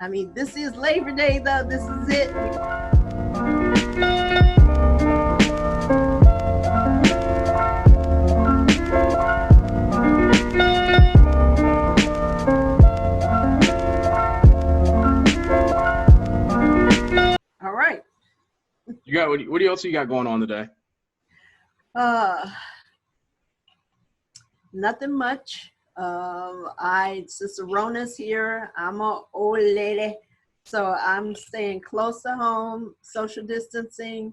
I mean, this is Labor Day, though. This is it. All right. You got what else you got going on today? Nothing much. Sister Rona's here. I'm an old lady, so I'm staying close to home, social distancing,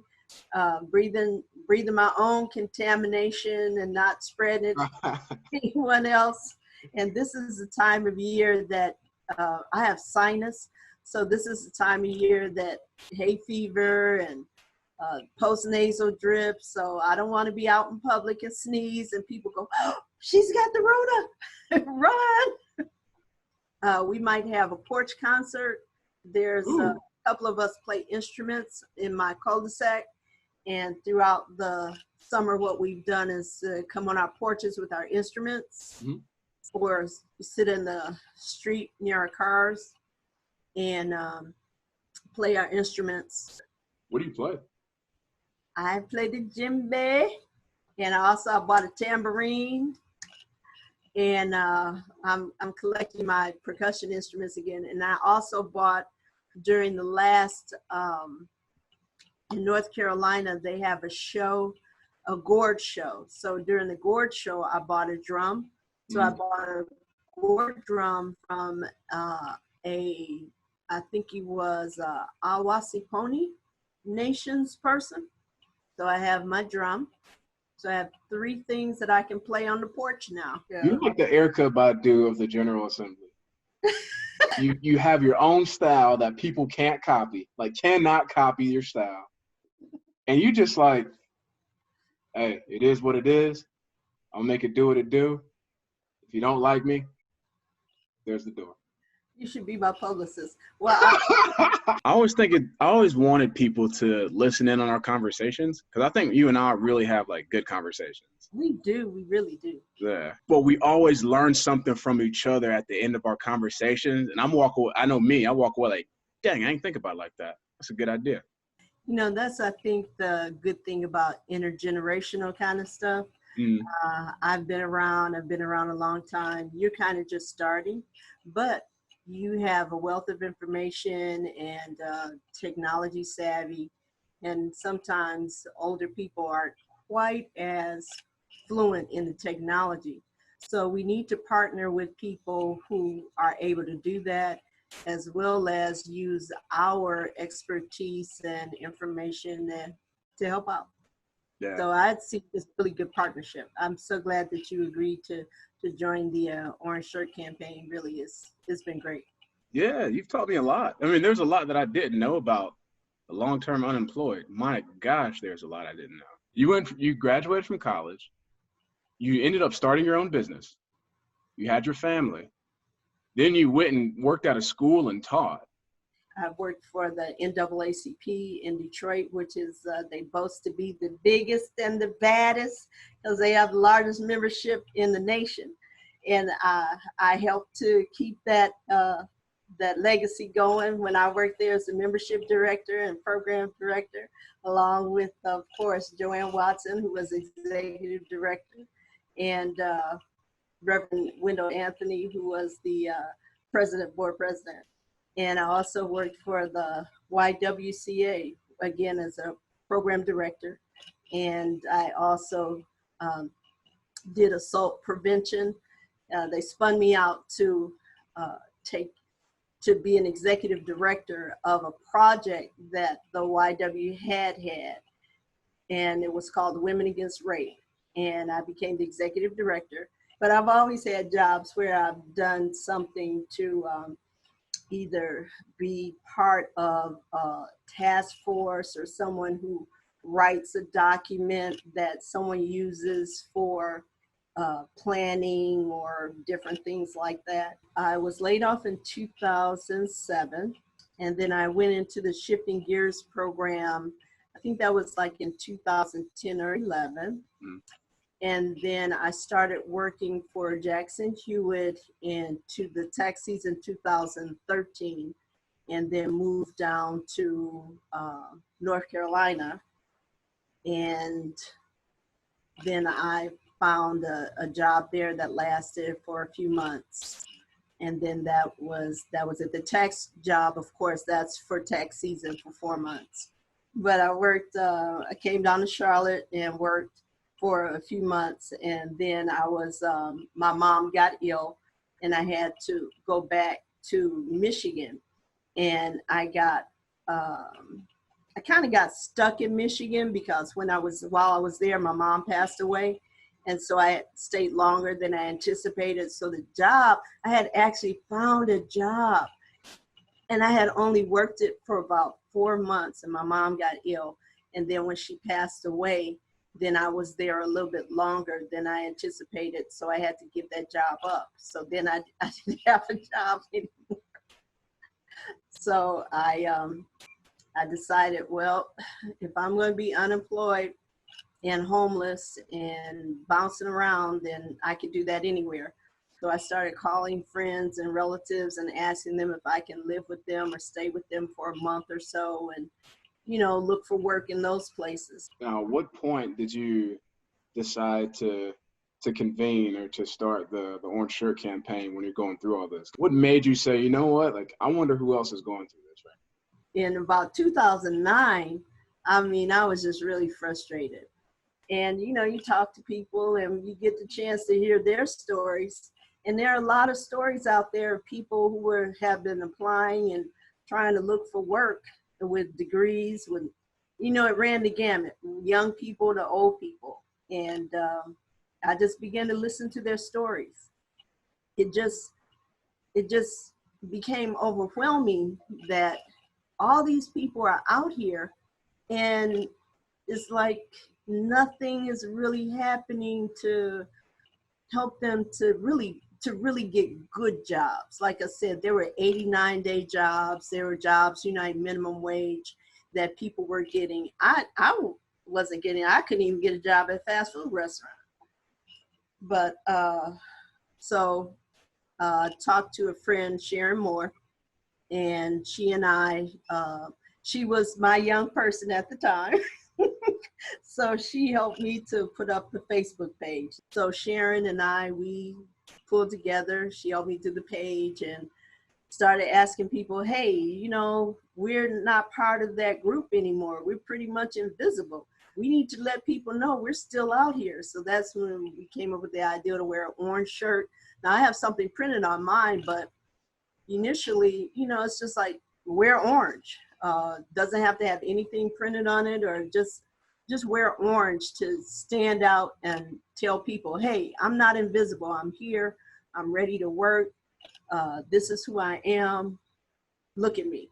breathing my own contamination and not spreading it to anyone else. And this is the time of year that I have sinus, so this is the time of year that hay fever and post-nasal drip. So I don't want to be out in public and sneeze and people go, oh, she's got the Rona, run. We might have a porch concert. There's a couple of us play instruments in my cul-de-sac, and throughout the summer what we've done is come on our porches with our instruments, or sit in the street near our cars and play our instruments. What do you play? I play the djembe, and I bought a tambourine, and I'm collecting my percussion instruments again. And I also bought, during the last, in North Carolina, they have a show, a gourd show. So during the gourd show, I bought a drum. So I bought a gourd drum from I think he was Awasiponi Nations person. So I have my drum. So I have 3 things that I can play on the porch now. Yeah. You're like the Erykah Badu of the General Assembly. you have your own style that people can't copy, like cannot copy your style. And you just like, hey, it is what it is. I'll make it do what it do. If you don't like me, there's the door. You should be my publicist. Well, I always wanted people to listen in on our conversations, because I think you and I really have like good conversations. We do. We really do. Yeah. But we always learn something from each other at the end of our conversations. And I walk away like, dang, I ain't think about it like that. That's a good idea. You know, that's, I think, the good thing about intergenerational kind of stuff. I've been around a long time. You're kind of just starting, but you have a wealth of information and technology savvy, and sometimes older people aren't quite as fluent in the technology. So we need to partner with people who are able to do that, as well as use our expertise and information to help out. Yeah. So I'd see this really good partnership. I'm so glad that you agreed to join the Orange Shirt campaign. Really, it's been great. Yeah, you've taught me a lot. I mean, there's a lot that I didn't know about the long-term unemployed. My gosh, there's a lot I didn't know. You graduated from college. You ended up starting your own business. You had your family. Then you went and worked at a school and taught. I've worked for the NAACP in Detroit, which is, they boast to be the biggest and the baddest, because they have the largest membership in the nation. And I helped to keep that legacy going when I worked there as a membership director and program director, along with, of course, Joanne Watson, who was executive director, and Reverend Wendell Anthony, who was the board president. And I also worked for the YWCA, again, as a program director. And I also did assault prevention. They spun me out to be an executive director of a project that the YW had, and it was called Women Against Rape. And I became the executive director. But I've always had jobs where I've done something to either be part of a task force or someone who writes a document that someone uses for planning or different things like that. I was laid off in 2007, and then I went into the Shifting Gears program. I think that was like in 2010 or 11. And then I started working for Jackson Hewitt into the tax season 2013. and then moved down to North Carolina. And then I found a job there that lasted for a few months. And then that was it. The tax job, of course, that's for tax season for 4 months. But I worked, I came down to Charlotte and worked for a few months. And then my mom got ill and I had to go back to Michigan. And I kind of got stuck in Michigan because while I was there, my mom passed away. And so I had stayed longer than I anticipated. So I had actually found a job and I had only worked it for about 4 months and my mom got ill. And then when she passed away, then I was there a little bit longer than I anticipated. So I had to give that job up. So then I didn't have a job anymore. So I decided, well, if I'm going to be unemployed and homeless and bouncing around, then I could do that anywhere. So I started calling friends and relatives and asking them if I can live with them or stay with them for a month or so and, look for work in those places. Now, what point did you decide to convene or to start the Orange Shirt campaign when you're going through all this? What made you say, you know what, like, I wonder who else is going through this right In about 2009, I was just really frustrated. And, you talk to people and you get the chance to hear their stories. And there are a lot of stories out there of people who have been applying and trying to look for work with degrees, it ran the gamut, young people to old people. And I just began to listen to their stories. It just became overwhelming that all these people are out here and it's like nothing is really happening to help them to really get good jobs. Like I said, there were 89-day jobs. There were jobs, minimum wage that people were getting. I wasn't getting. I couldn't even get a job at a fast food restaurant. But so talked to a friend, Sharon Moore, and she and I, she was my young person at the time. So she helped me to put up the Facebook page. So Sharon and I, we pulled together. She helped me do the page and started asking people, hey, we're not part of that group anymore. We're pretty much invisible. We need to let people know we're still out here. So that's when we came up with the idea to wear an orange shirt. Now I have something printed on mine, but initially, it's just like wear orange. Doesn't have to have anything printed on it, or just wear orange to stand out and tell people, hey, I'm not invisible. I'm here. I'm ready to work. This is who I am. Look at me.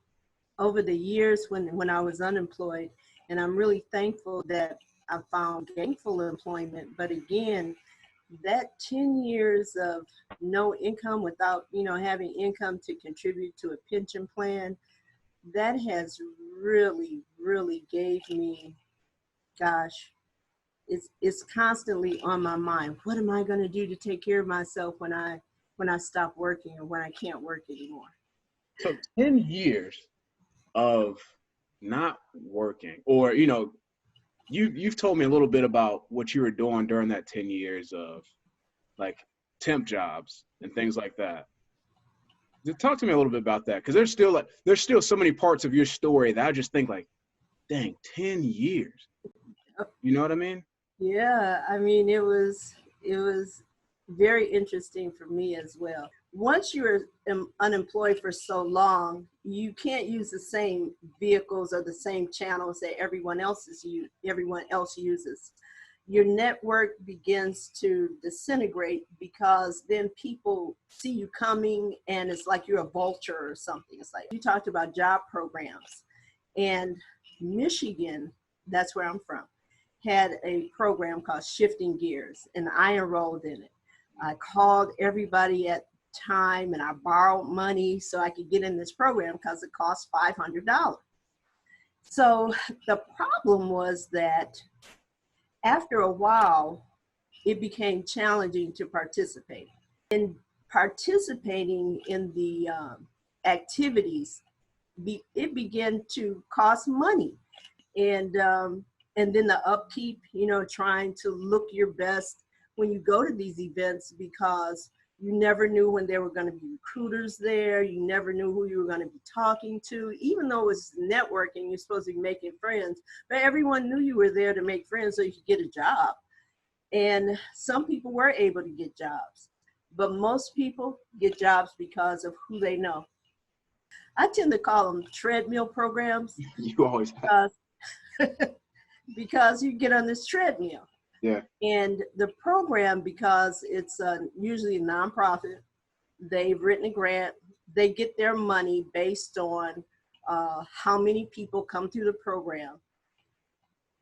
Over the years when I was unemployed, and I'm really thankful that I found gainful employment. But again, that 10 years of no income without, having income to contribute to a pension plan, that has really, really gave me, gosh, it's constantly on my mind. What am I going to do to take care of myself when I stop working or when I can't work anymore? So 10 years of not working, or, you've told me a little bit about what you were doing during that 10 years of like temp jobs and things like that. Talk to me a little bit about that, because there's still so many parts of your story that I just think like, dang, 10 years. You know what I mean? Yeah, it was very interesting for me as well. Once you're unemployed for so long, you can't use the same vehicles or the same channels that everyone else uses. Your network begins to disintegrate because then people see you coming and it's like you're a vulture or something. It's like you talked about job programs, and Michigan, that's where I'm from, had a program called Shifting Gears, and I enrolled in it. I called everybody at the time and I borrowed money so I could get in this program because it cost $500. So the problem was that after a while, it became challenging to participate. In participating in the activities, it began to cost money. And then the upkeep, trying to look your best when you go to these events, because you never knew when there were going to be recruiters there. You never knew who you were going to be talking to. Even though it was networking, you're supposed to be making friends, but everyone knew you were there to make friends so you could get a job. And some people were able to get jobs, but most people get jobs because of who they know. I tend to call them treadmill programs. You always have. Because you get on this treadmill. Yeah. And the program, because it's usually a nonprofit, they've written a grant, they get their money based on how many people come through the program.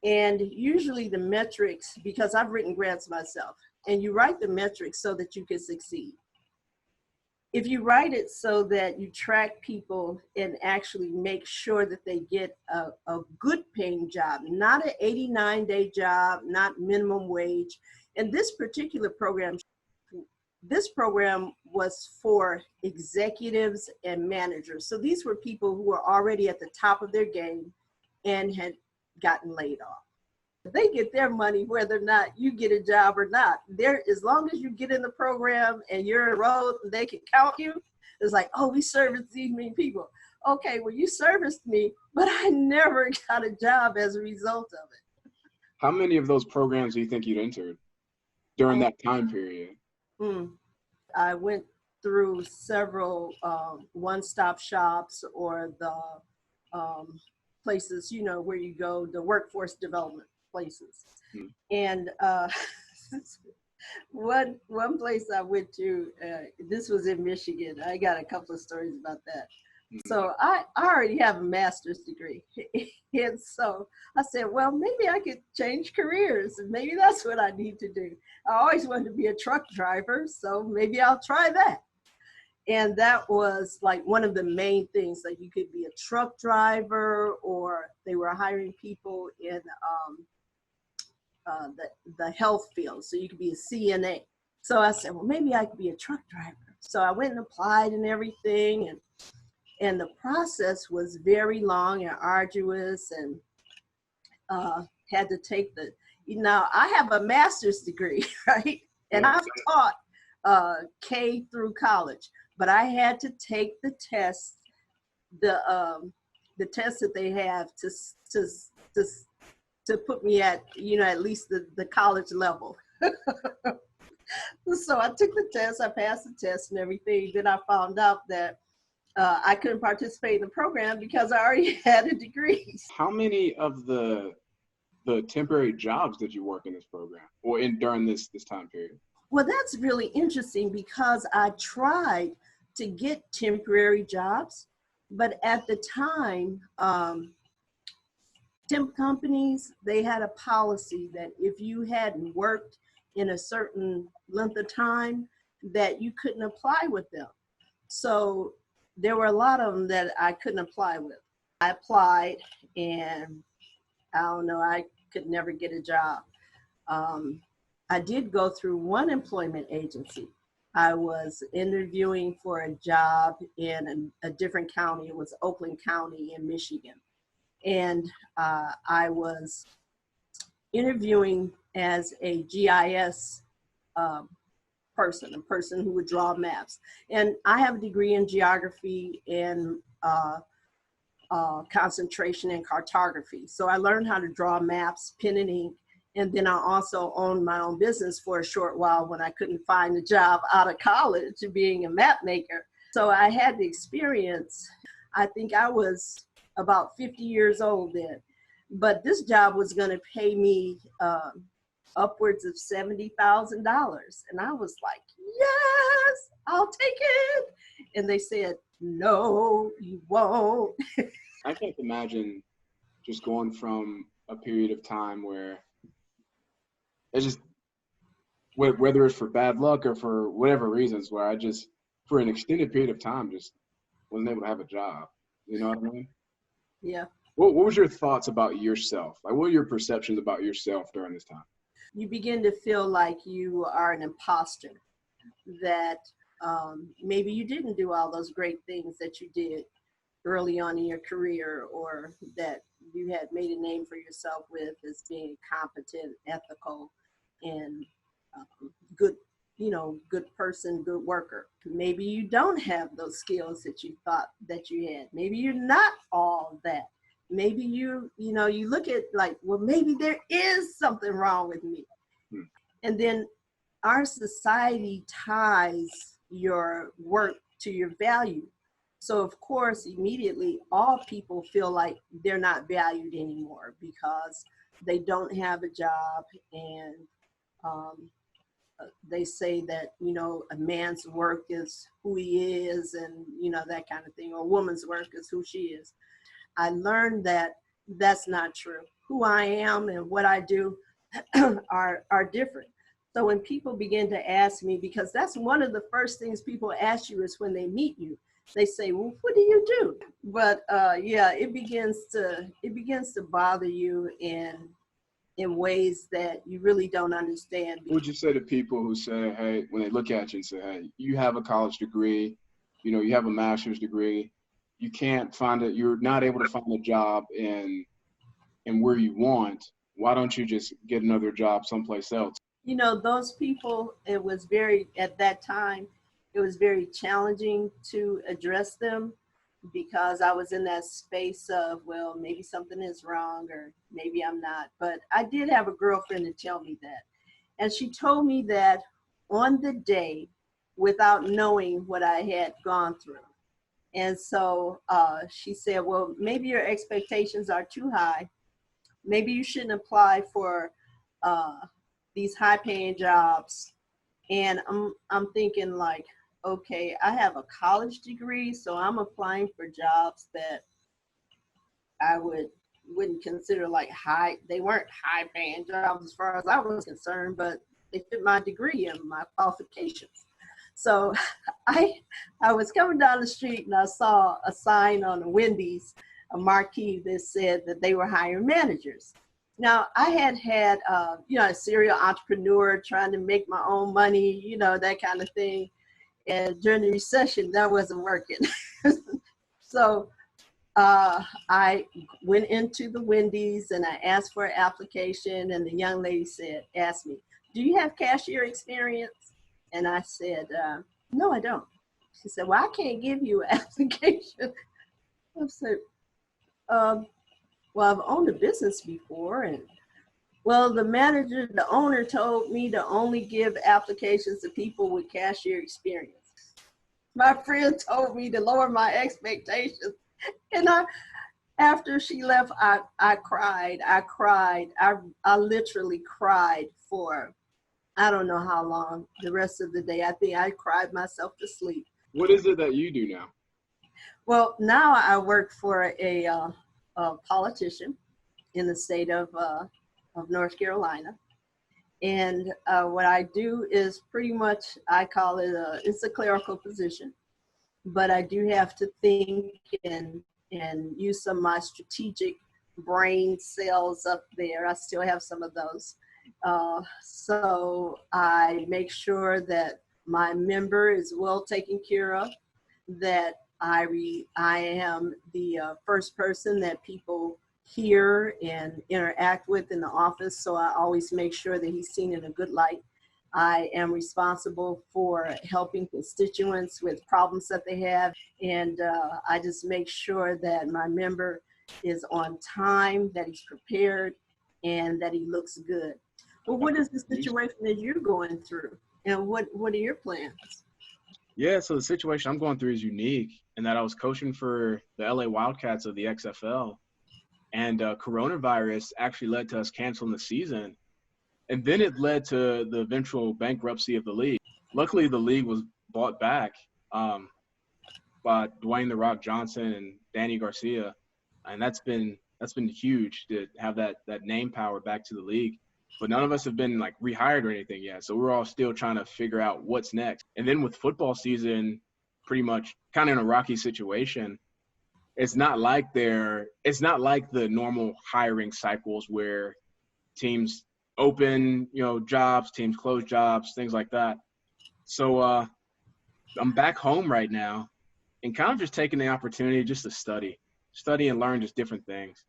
And usually the metrics, because I've written grants myself, and you write the metrics so that you can succeed. If you write it so that you track people and actually make sure that they get a good paying job, not an 89-day job, not minimum wage. And this particular program was for executives and managers. So these were people who were already at the top of their game and had gotten laid off. They get their money whether or not you get a job or not. As long as you get in the program and you're enrolled and they can count you, it's like, oh, we serviced these many people. Okay, well, you serviced me, but I never got a job as a result of it. How many of those programs do you think you'd entered during that time period? I went through several one-stop shops, or the places, where you go, the workforce development places. And one place I went to, this was in Michigan. I got a couple of stories about that. So I already have a master's degree. And so I said, well, maybe I could change careers, and maybe that's what I need to do. I always wanted to be a truck driver, so maybe I'll try that. And that was like one of the main things, like you could be a truck driver, or they were hiring people in the health field. So you could be a CNA. So I said, well, maybe I could be a truck driver. So I went and applied and everything. And the process was very long and arduous, and had to take I have a master's degree, right? And I've taught K through college, but I had to take the test, the test that they have to put me at, at least the college level. So I took the test, I passed the test and everything. Then I found out that I couldn't participate in the program because I already had a degree. How many of the temporary jobs did you work in this program, or during this time period? Well, that's really interesting, because I tried to get temporary jobs, but at the time, temp companies, they had a policy that if you hadn't worked in a certain length of time, that you couldn't apply with them. So there were a lot of them that I couldn't apply with. I applied, and I don't know, I could never get a job. I did go through one employment agency. I was interviewing for a job in a different county. It was Oakland County in Michigan. And I was interviewing as a GIS person, a person who would draw maps. And I have a degree in geography and concentration in cartography. So I learned how to draw maps, pen and ink. And then I also owned my own business for a short while when I couldn't find a job out of college, being a map maker. So I had the experience. I think I was about 50 years old then. But this job was going to pay me upwards of $70,000. And I was like, yes, I'll take it. And they said, no, you won't. I can't imagine just going from a period of time where it's just, whether it's for bad luck or for whatever reasons, where I just, for an extended period of time, just wasn't able to have a job. You know what I mean? Yeah. What was your thoughts about yourself? Like, what were your perceptions about yourself during this time? You begin to feel like you are an imposter, that maybe you didn't do all those great things that you did. early on in your career, or that you had made a name for yourself with as being competent, ethical, and good, good person, good worker. Maybe you don't have those skills that you thought that you had. Maybe you're not all that. Maybe you look at like, well, maybe there is something wrong with me. And then our society ties your work to your value. So of course, immediately all people feel like they're not valued anymore because they don't have a job, and um, they say that, a man's work is who he is, and, that kind of thing, or a woman's work is who she is. I learned that that's not true. Who I am and what I do are different. So when people begin to ask me, because that's one of the first things people ask you is when they meet you, they say, well, what do you do? But yeah, it begins to bother you in ways that you really don't understand. What would you say to people who say, hey, when they look at you and say, hey, you have a college degree, you have a master's degree, you can't find it, you're not able to find a job in where you want, why don't you just get another job someplace else? Those people, at that time, it was very challenging to address them because I was in that space of, well, maybe something is wrong or maybe I'm not. But I did have a girlfriend to tell me that. And she told me that on the day without knowing what I had gone through. And so she said, well, maybe your expectations are too high. Maybe you shouldn't apply for these high paying jobs. And I'm thinking like, okay, I have a college degree, so I'm applying for jobs that I wouldn't consider like high. They weren't high paying jobs as far as I was concerned, but they fit my degree and my qualifications. So I was coming down the street and I saw a sign on the Wendy's, a marquee that said that they were hiring managers. Now I had a serial entrepreneur trying to make my own money, that kind of thing. And during the recession, that wasn't working. So I went into the Wendy's and I asked for an application, and the young lady asked me, do you have cashier experience? And I said, no, I don't. She said, well, I can't give you an application. I said, well, I've owned a business before, and well, the owner told me to only give applications to people with cashier experience. My friend told me to lower my expectations. And after she left, I cried. I literally cried for, I don't know how long, the rest of the day. I think I cried myself to sleep. What is it that you do now? Well, now I work for a politician in the state of North Carolina. And what I do is pretty much, I call it it's a clerical position, but I do have to think and use some of my strategic brain cells up there. I still have some of those. So I make sure that my member is well taken care of, that I am the first person that people hear and interact with in the office. So I always make sure that he's seen in a good light. I am responsible for helping constituents with problems that they have. And I just make sure that my member is on time, that he's prepared, and that he looks good. But what is the situation that you're going through? And what are your plans? Yeah, so the situation I'm going through is unique in that I was coaching for the LA Wildcats of the XFL, and coronavirus actually led to us canceling the season. And then it led to the eventual bankruptcy of the league. Luckily, the league was bought back by Dwayne "The Rock" Johnson and Danny Garcia, and that's been huge to have that name power back to the league. But none of us have been like rehired or anything yet, so we're all still trying to figure out what's next. And then with football season, pretty much kind of in a rocky situation. It's not like the normal hiring cycles where teams open, jobs, teams close jobs, things like that. So I'm back home right now, and kind of just taking the opportunity just to study and learn just different things.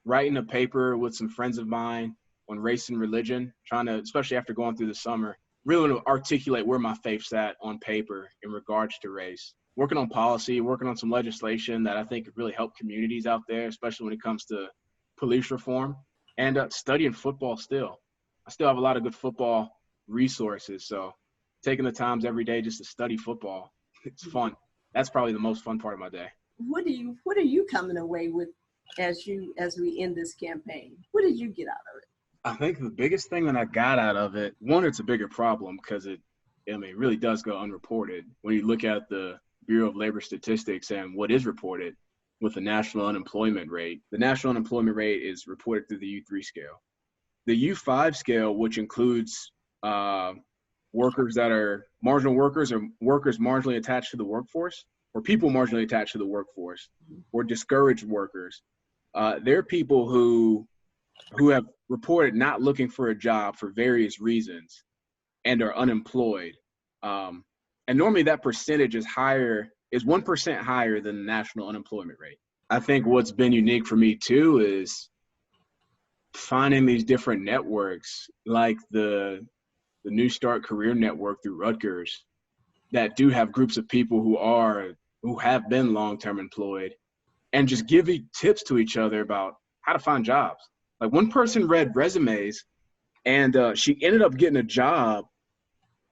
Writing a paper with some friends of mine on race and religion, trying to, especially after going through the summer, really want to articulate where my faith's at on paper in regards to race. Working on policy, working on some legislation that I think could really help communities out there, especially when it comes to police reform, and studying football still. I still have a lot of good football resources, so taking the times every day just to study football, it's fun. That's probably the most fun part of my day. What are you coming away with as we end this campaign? What did you get out of it? I think the biggest thing that I got out of it, one, it's a bigger problem because it really does go unreported. When you look at the Bureau of Labor Statistics and what is reported with the national unemployment rate, the national unemployment rate is reported through the U3 scale. The U5 scale, which includes workers that are marginal workers or workers marginally attached to the workforce, or people marginally attached to the workforce, or discouraged workers, they're people who have reported not looking for a job for various reasons and are unemployed. And normally that percentage is 1% higher than the national unemployment rate. I think what's been unique for me too is finding these different networks like the New Start Career Network through Rutgers that do have groups of people who have been long-term employed and just giving tips to each other about how to find jobs. Like one person read resumes and she ended up getting a job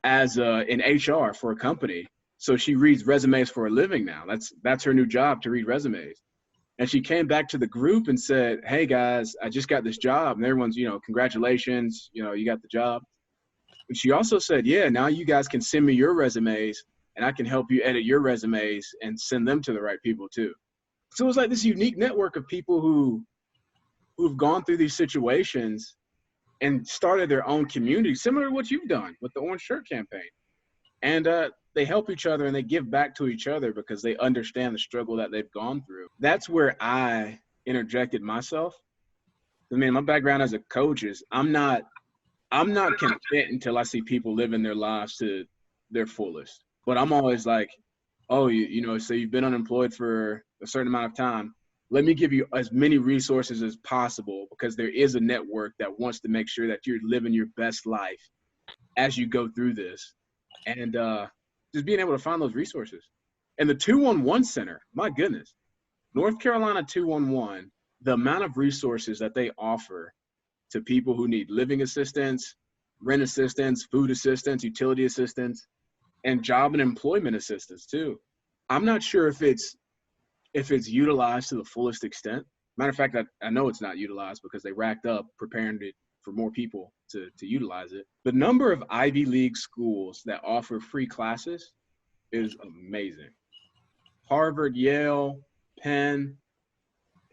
as in HR for a company. So she reads resumes for a living now. That's her new job, to read resumes. And she came back to the group and said, "Hey guys, I just got this job." And everyone's, congratulations, you got the job. And she also said, "Yeah, now you guys can send me your resumes and I can help you edit your resumes and send them to the right people too." So it was like this unique network of people who've gone through these situations and started their own community, similar to what you've done with the Orange Shirt campaign. And they help each other and they give back to each other because they understand the struggle that they've gone through. That's where I interjected myself. I mean, my background as a coach is I'm not content until I see people living their lives to their fullest. But I'm always like, oh, so you've been unemployed for a certain amount of time. Let me give you as many resources as possible because there is a network that wants to make sure that you're living your best life as you go through this. And just being able to find those resources. And the 211 Center, my goodness, North Carolina 211, the amount of resources that they offer to people who need living assistance, rent assistance, food assistance, utility assistance, and job and employment assistance too. I'm not sure if it's utilized to the fullest extent. Matter of fact, I know it's not utilized because they racked up preparing it for more people to utilize it. The number of Ivy League schools that offer free classes is amazing. Harvard, Yale, Penn,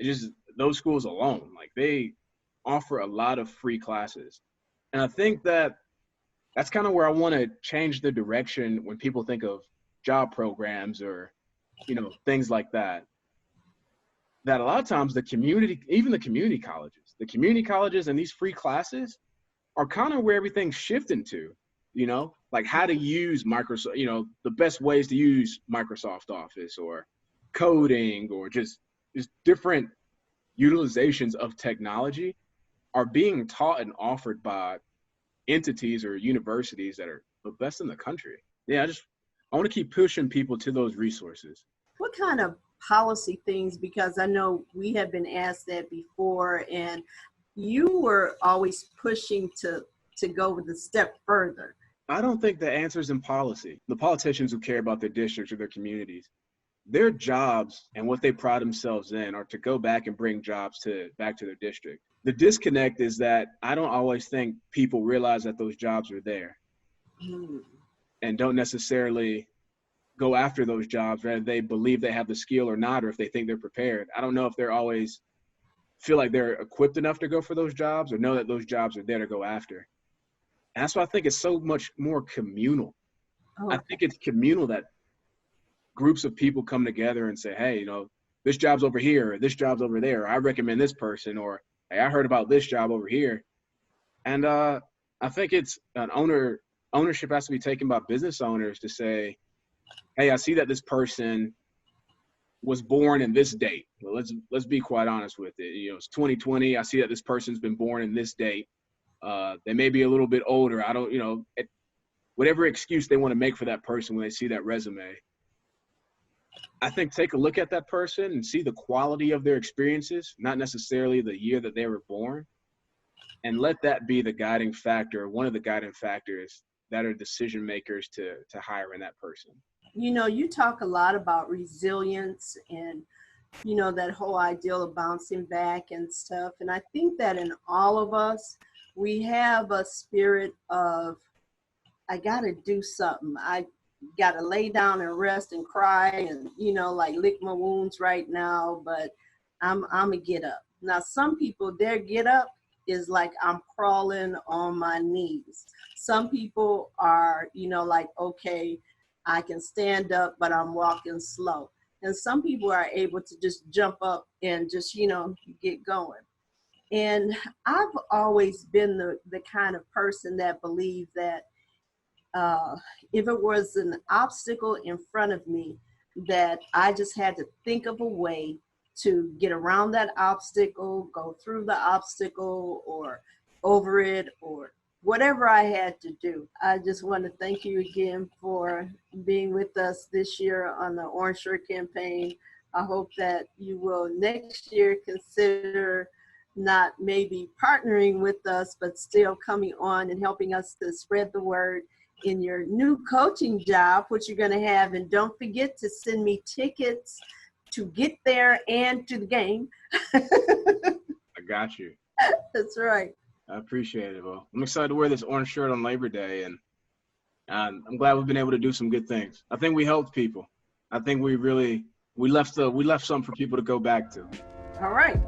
just those schools alone, like they offer a lot of free classes. And I think that's kind of where I want to change the direction when people think of job programs or, things like that. That a lot of times the community colleges and these free classes are kind of where everything's shifting to, like how to use Microsoft, the best ways to use Microsoft Office or coding or just different utilizations of technology are being taught and offered by entities or universities that are the best in the country. Yeah, I want to keep pushing people to those resources. What kind of policy things, because I know we have been asked that before, and you were always pushing to go with a step further. I don't think the answer is in policy. The politicians who care about their districts or their communities, their jobs and what they pride themselves in are to go back and bring jobs back to their district. The disconnect is that I don't always think people realize that those jobs are there and don't necessarily go after those jobs, whether they believe they have the skill or not, or if they think they're prepared. I don't know if they're always feel like they're equipped enough to go for those jobs or know that those jobs are there to go after. And that's why I think it's so much more communal. Oh. I think it's communal that groups of people come together and say, hey, this job's over here, or this job's over there, or I recommend this person, or hey, I heard about this job over here. And I think it's ownership has to be taken by business owners to say, hey, I see that this person was born in this date. Well, let's be quite honest with it. You know, it's 2020. I see that this person's been born in this date. They may be a little bit older. I don't, you know, whatever excuse they want to make for that person when they see that resume. I think take a look at that person and see the quality of their experiences, not necessarily the year that they were born, and let that be the guiding factor, one of the guiding factors that are decision makers to hiring that person. You know, you talk a lot about resilience and, you know, that whole ideal of bouncing back and stuff. And I think that in all of us, we have a spirit of, I got to do something. I got to lay down and rest and cry and, you know, like lick my wounds right now, but I'm going to get up. Now, some people, their get up is like, I'm crawling on my knees. Some people are, you know, like, okay, I can stand up, but I'm walking slow. And some people are able to just jump up and just, you know, get going. And I've always been the kind of person that believed that if it was an obstacle in front of me, that I just had to think of a way to get around that obstacle, go through the obstacle or over it or whatever I had to do. I just want to thank you again for being with us this year on the Orange Shirt campaign. I hope that you will next year consider not maybe partnering with us, but still coming on and helping us to spread the word in your new coaching job, which you're going to have. And don't forget to send me tickets to get there and to the game. I got you. That's right. I appreciate it. Well, I'm excited to wear this orange shirt on Labor Day, and I'm glad we've been able to do some good things. I think we helped people. I think we left something for people to go back to. All right.